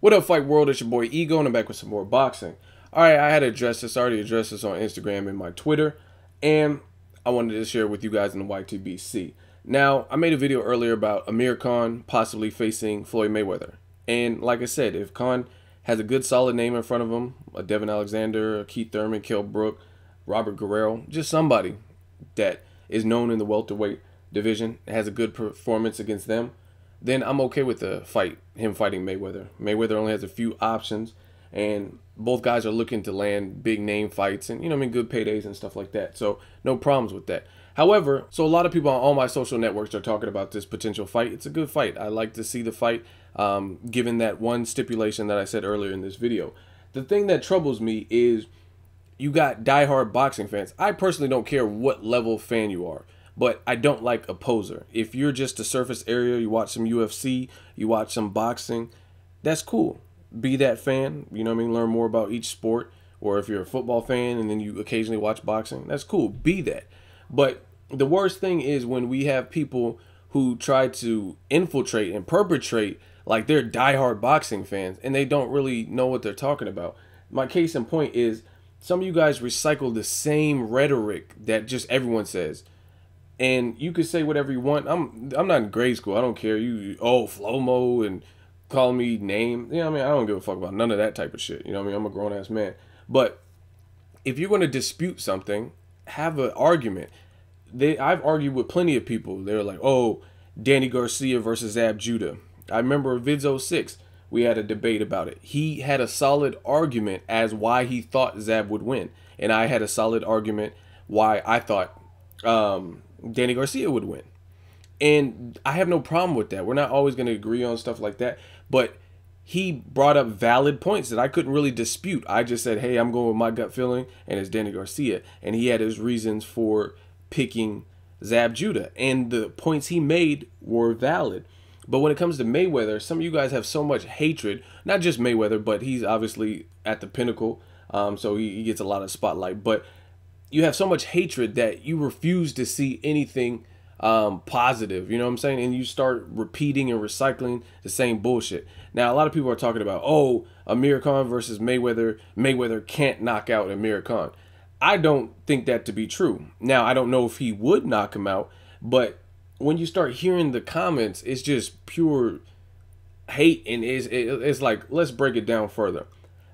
What up, Fight World? It's your boy Ego, and I'm back with some more boxing. Alright, I had to address this. I already addressed this on Instagram and my Twitter, and I wanted to share with you guys in the YTBC. Now, I made a video earlier about Amir Khan possibly facing Floyd Mayweather. And like I said, if Khan has a good solid name in front of him, a Devin Alexander, a Keith Thurman, Kell Brook, Robert Guerrero, just somebody that is known in the welterweight division, has a good performance against them, then I'm okay with the fight, him fighting Mayweather. Mayweather only has a few options, and both guys are looking to land big name fights and, good paydays and stuff like that. So no problems with that. However, so a lot of people on all my social networks are talking about this potential fight. It's a good fight. I like to see the fight, given that one stipulation that I said earlier in this video. The thing that troubles me is you got diehard boxing fans. I personally don't care what level fan you are, but I don't like a poser. If you're just a surface area, you watch some UFC, you watch some boxing, that's cool. Be that fan, learn more about each sport. Or if you're a football fan and then you occasionally watch boxing, that's cool. Be that. But the worst thing is when we have people who try to infiltrate and perpetrate like they're diehard boxing fans and they don't really know what they're talking about. My case in point is some of you guys recycle the same rhetoric that just everyone says. And you could say whatever you want. I'm not in grade school. I don't care. Flomo and call me name. I don't give a fuck about none of that type of shit. I'm a grown ass man. But if you're going to dispute something, have an argument. I've argued with plenty of people. They're like, oh, Danny Garcia versus Zab Judah. I remember Vids 06. We had a debate about it. He had a solid argument as why he thought Zab would win. And I had a solid argument why I thought Danny Garcia would win. And I have no problem with that. We're not always going to agree on stuff like that. But he brought up valid points that I couldn't really dispute. I just said, hey, I'm going with my gut feeling, and it's Danny Garcia. And he had his reasons for picking Zab Judah. And the points he made were valid. But when it comes to Mayweather, some of you guys have so much hatred. Not just Mayweather, but he's obviously at the pinnacle. So he gets a lot of spotlight. But you have so much hatred that you refuse to see anything positive, you know what I'm saying? And you start repeating and recycling the same bullshit. Now, a lot of people are talking about, oh, Amir Khan versus Mayweather. Mayweather can't knock out Amir Khan. I don't think that to be true. Now, I don't know if he would knock him out, but when you start hearing the comments, it's just pure hate, and it's like, let's break it down further.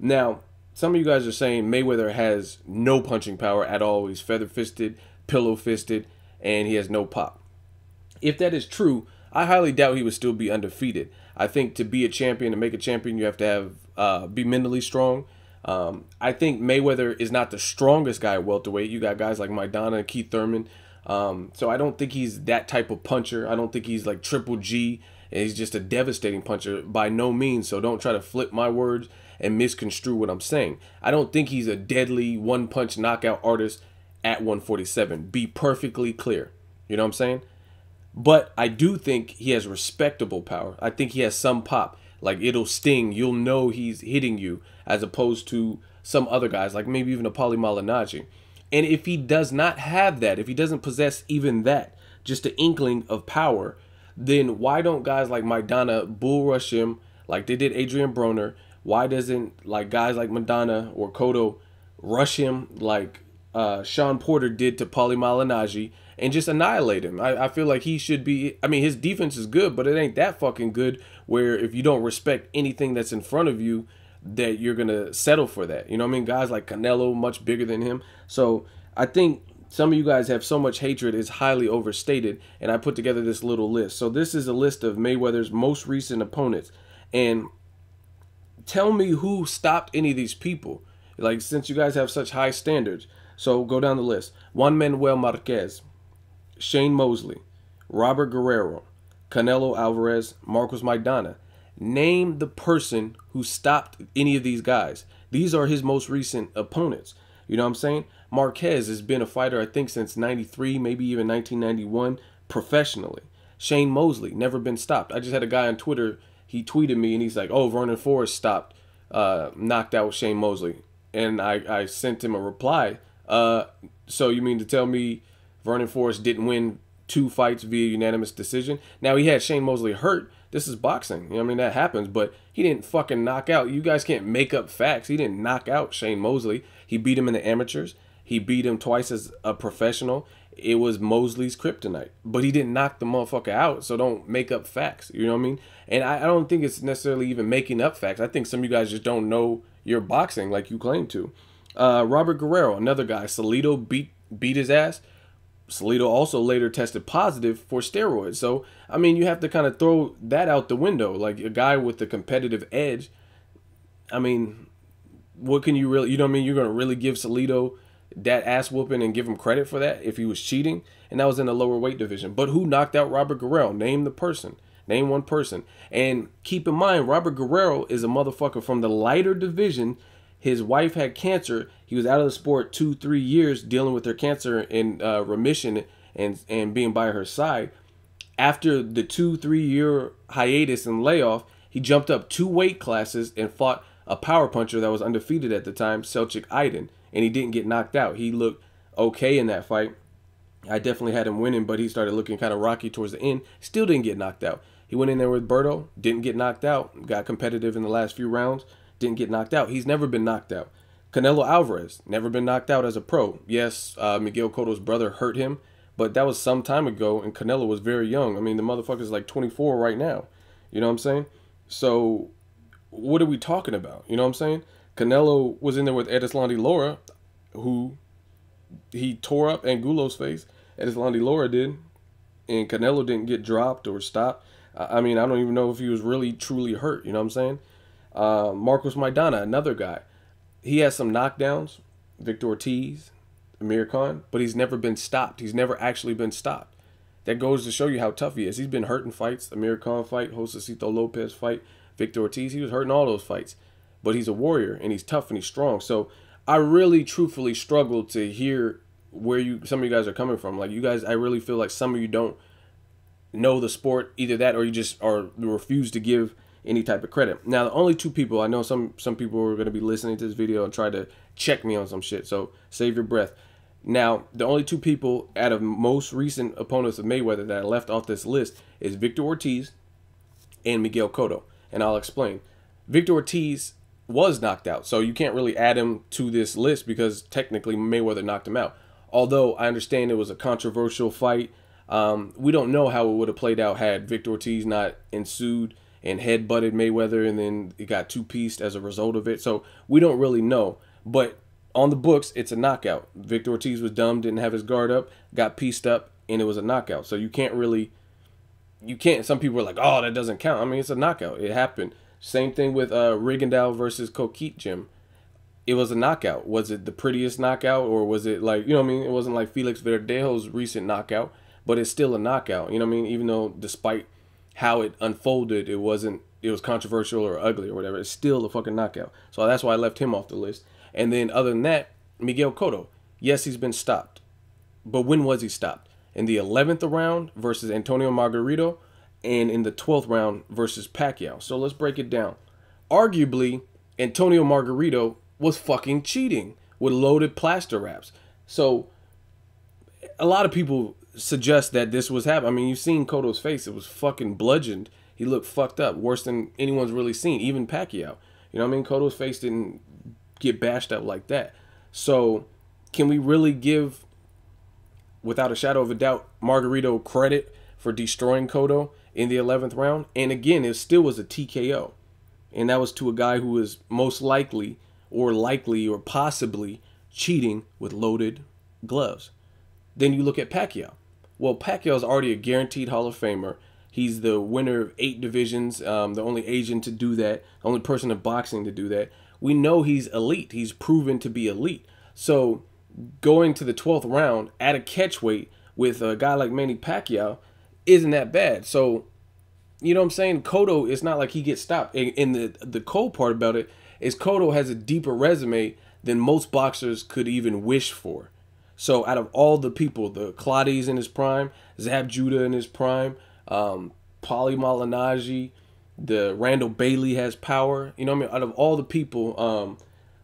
Now, some of you guys are saying Mayweather has no punching power at all. He's feather-fisted, pillow-fisted, and he has no pop. If that is true, I highly doubt he would still be undefeated. I think to be a champion, to make a champion, you have to have be mentally strong. I think Mayweather is not the strongest guy at welterweight. You got guys like Maidana and Keith Thurman. So I don't think he's that type of puncher. I don't think he's like Triple G, and he's just a devastating puncher by no means. So don't try to flip my words and misconstrue what I'm saying. I don't think he's a deadly one-punch knockout artist at 147. Be perfectly clear. You know what I'm saying? But I do think he has respectable power. I think he has some pop. Like, it'll sting. You'll know he's hitting you, as opposed to some other guys, like maybe even a Paulie Malignaggi. And if he does not have that, if he doesn't possess even that, just an inkling of power, then why don't guys like Maidana bull rush him like they did Adrian Broner? Why doesn't like guys like Maidana or Cotto rush him like Sean Porter did to Paulie Malignaggi and just annihilate him? I feel like he should be. I mean, his defense is good, but it ain't that fucking good where if you don't respect anything that's in front of you, that you're going to settle for that. You know what I mean? Guys like Canelo, much bigger than him. So I think some of you guys have so much hatred, it's highly overstated. And I put together this little list. So this is a list of Mayweather's most recent opponents. And tell me who stopped any of these people. Like, since you guys have such high standards. So go down the list. Juan Manuel Marquez, Shane Mosley, Robert Guerrero, Canelo Alvarez, Marcos Maidana. Name the person who stopped any of these guys. These are his most recent opponents. You know what I'm saying? Marquez has been a fighter, I think, since 93, maybe even 1991, professionally. Shane Mosley, never been stopped. I just had a guy on Twitter, he tweeted me, and he's like, oh, Vernon Forrest stopped, knocked out Shane Mosley. And I sent him a reply. So you mean to tell me Vernon Forrest didn't win 2 fights via unanimous decision? Now, he had Shane Mosley hurt. This is boxing. You know what I mean? That happens, but he didn't fucking knock out. You guys can't make up facts. He didn't knock out Shane Mosley. He beat him in the amateurs. He beat him twice as a professional. It was Mosley's kryptonite, but he didn't knock the motherfucker out. So don't make up facts. You know what I mean? And I don't think it's necessarily even making up facts. I think some of you guys just don't know your boxing like you claim to. Robert Guerrero, another guy. Salido beat his ass. Salido also later tested positive for steroids. So, I mean, you have to kind of throw that out the window. Like, a guy with the competitive edge, I mean, what can you really, you know what I mean? You're going to really give Salido that ass whooping and give him credit for that if he was cheating? And that was in the lower weight division. But who knocked out Robert Guerrero? Name the person. Name one person. And keep in mind, Robert Guerrero is a motherfucker from the lighter division. His wife had cancer. He was out of the sport 2-3 years dealing with her cancer in remission and being by her side. After the 2-3 year hiatus and layoff, he jumped up 2 weight classes and fought a power puncher that was undefeated at the time, Selçuk Aydin, and he didn't get knocked out. He looked okay in that fight. I definitely had him winning, but he started looking kind of rocky towards the end. Still didn't get knocked out. He went in there with Berto, didn't get knocked out, got competitive in the last few rounds, didn't get knocked out. He's never been knocked out. Canelo Alvarez, never been knocked out as a pro. Yes, Miguel Cotto's brother hurt him, but that was some time ago, and Canelo was very young. I mean, the motherfucker's like 24 right now. You know what I'm saying? So, what are we talking about? You know what I'm saying? Canelo was in there with Erislandy Lara, who he tore up Angulo's face. Erislandy Lara did, and Canelo didn't get dropped or stopped. I mean, I don't even know if he was really truly hurt. You know what I'm saying? Marcos Maidana, another guy. He has some knockdowns. Victor Ortiz, Amir Khan, but he's never been stopped. He's never actually been stopped. That goes to show you how tough he is. He's been hurt in fights. Amir Khan fight, Josecito Lopez fight, Victor Ortiz. He was hurt in all those fights. But he's a warrior, and he's tough, and he's strong. So I really, truthfully struggle to hear where some of you guys are coming from. Like, you guys, I really feel like some of you don't know the sport, either that or you just refuse to give any type of credit. Now, the only 2 people, I know some people are going to be listening to this video and try to check me on some shit, so save your breath. Now, the only 2 people out of most recent opponents of Mayweather that I left off this list is Victor Ortiz and Miguel Cotto, and I'll explain. Victor Ortiz was knocked out, so you can't really add him to this list because technically Mayweather knocked him out. Although I understand it was a controversial fight, we don't know how it would have played out had Victor Ortiz not ensued and head-butted Mayweather, and then it got 2-pieced as a result of it. So we don't really know. But on the books, it's a knockout. Victor Ortiz was dumb, didn't have his guard up, got pieced up, and it was a knockout. So you can't really, some people are like, oh, that doesn't count. I mean, it's a knockout. It happened. Same thing with Rigondeaux versus Coquette Jim. It was a knockout. Was it the prettiest knockout, or was it like, you know what I mean? It wasn't like Felix Verdejo's recent knockout, but it's still a knockout. You know what I mean? Even though despite how it unfolded, it was controversial or ugly or whatever, it's still a fucking knockout. So that's why I left him off the list. And then other than that, Miguel Cotto, yes, he's been stopped. But when was he stopped? In the 11th round versus Antonio Margarito, and in the 12th round versus Pacquiao. So let's break it down. Arguably, Antonio Margarito was fucking cheating with loaded plaster wraps. So a lot of people suggest that this was happening. I mean, you've seen Cotto's face. It was fucking bludgeoned. He looked fucked up, worse than anyone's really seen, even Pacquiao. You know what I mean? Cotto's face didn't get bashed up like that. So can we really give, without a shadow of a doubt, Margarito credit for destroying Cotto in the 11th round? And again, it still was a TKO. And that was to a guy who was most likely or possibly cheating with loaded gloves. Then you look at Pacquiao. Well, Pacquiao's already a guaranteed Hall of Famer. He's the winner of 8 divisions, the only Asian to do that, the only person in boxing to do that. We know he's elite. He's proven to be elite. So going to the 12th round at a catchweight with a guy like Manny Pacquiao isn't that bad. So, you know what I'm saying? Cotto, it's not like he gets stopped. And the cool part about it is Cotto has a deeper resume than most boxers could even wish for. So out of all the people, the Claudi's in his prime, Zab Judah in his prime, Paulie Malignaggi, the Randall Bailey has power. You know what I mean? Out of all the people,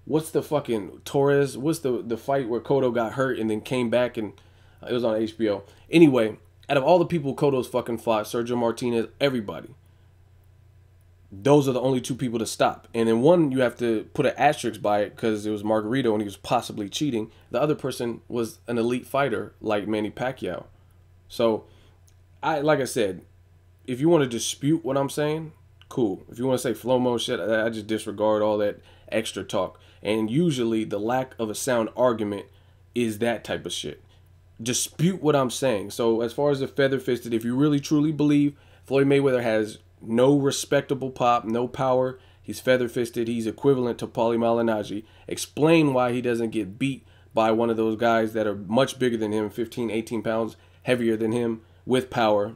what's the fucking Torres? What's the fight where Cotto got hurt and then came back and it was on HBO. Anyway, out of all the people Cotto's fucking fought, Sergio Martinez, everybody, those are the only two people to stop. And then one, you have to put an asterisk by it because it was Margarito and he was possibly cheating. The other person was an elite fighter like Manny Pacquiao. So, like I said, if you want to dispute what I'm saying, cool. If you want to say Flomo shit, I just disregard all that extra talk. And usually the lack of a sound argument is that type of shit. Dispute what I'm saying. So as far as the feather-fisted, if you really truly believe Floyd Mayweather has no respectable pop, no power, he's feather-fisted, he's equivalent to Paulie Malignaggi, explain why he doesn't get beat by one of those guys that are much bigger than him, 15, 18 pounds heavier than him, with power,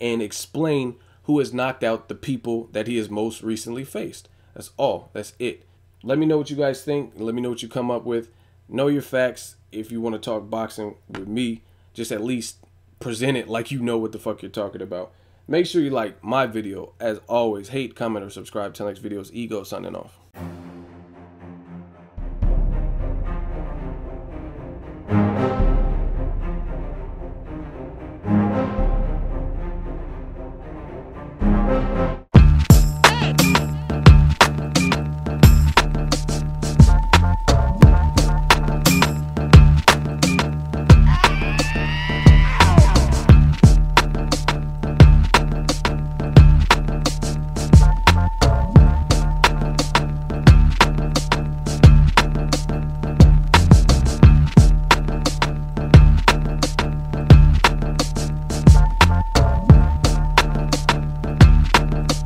and explain who has knocked out the people that he has most recently faced. That's all. That's it. Let me know what you guys think. Let me know what you come up with. Know your facts. If you want to talk boxing with me, just at least present it like you know what the fuck you're talking about. Make sure you like my video. As always, hate, comment, or subscribe. Till next videos. Ego signing off.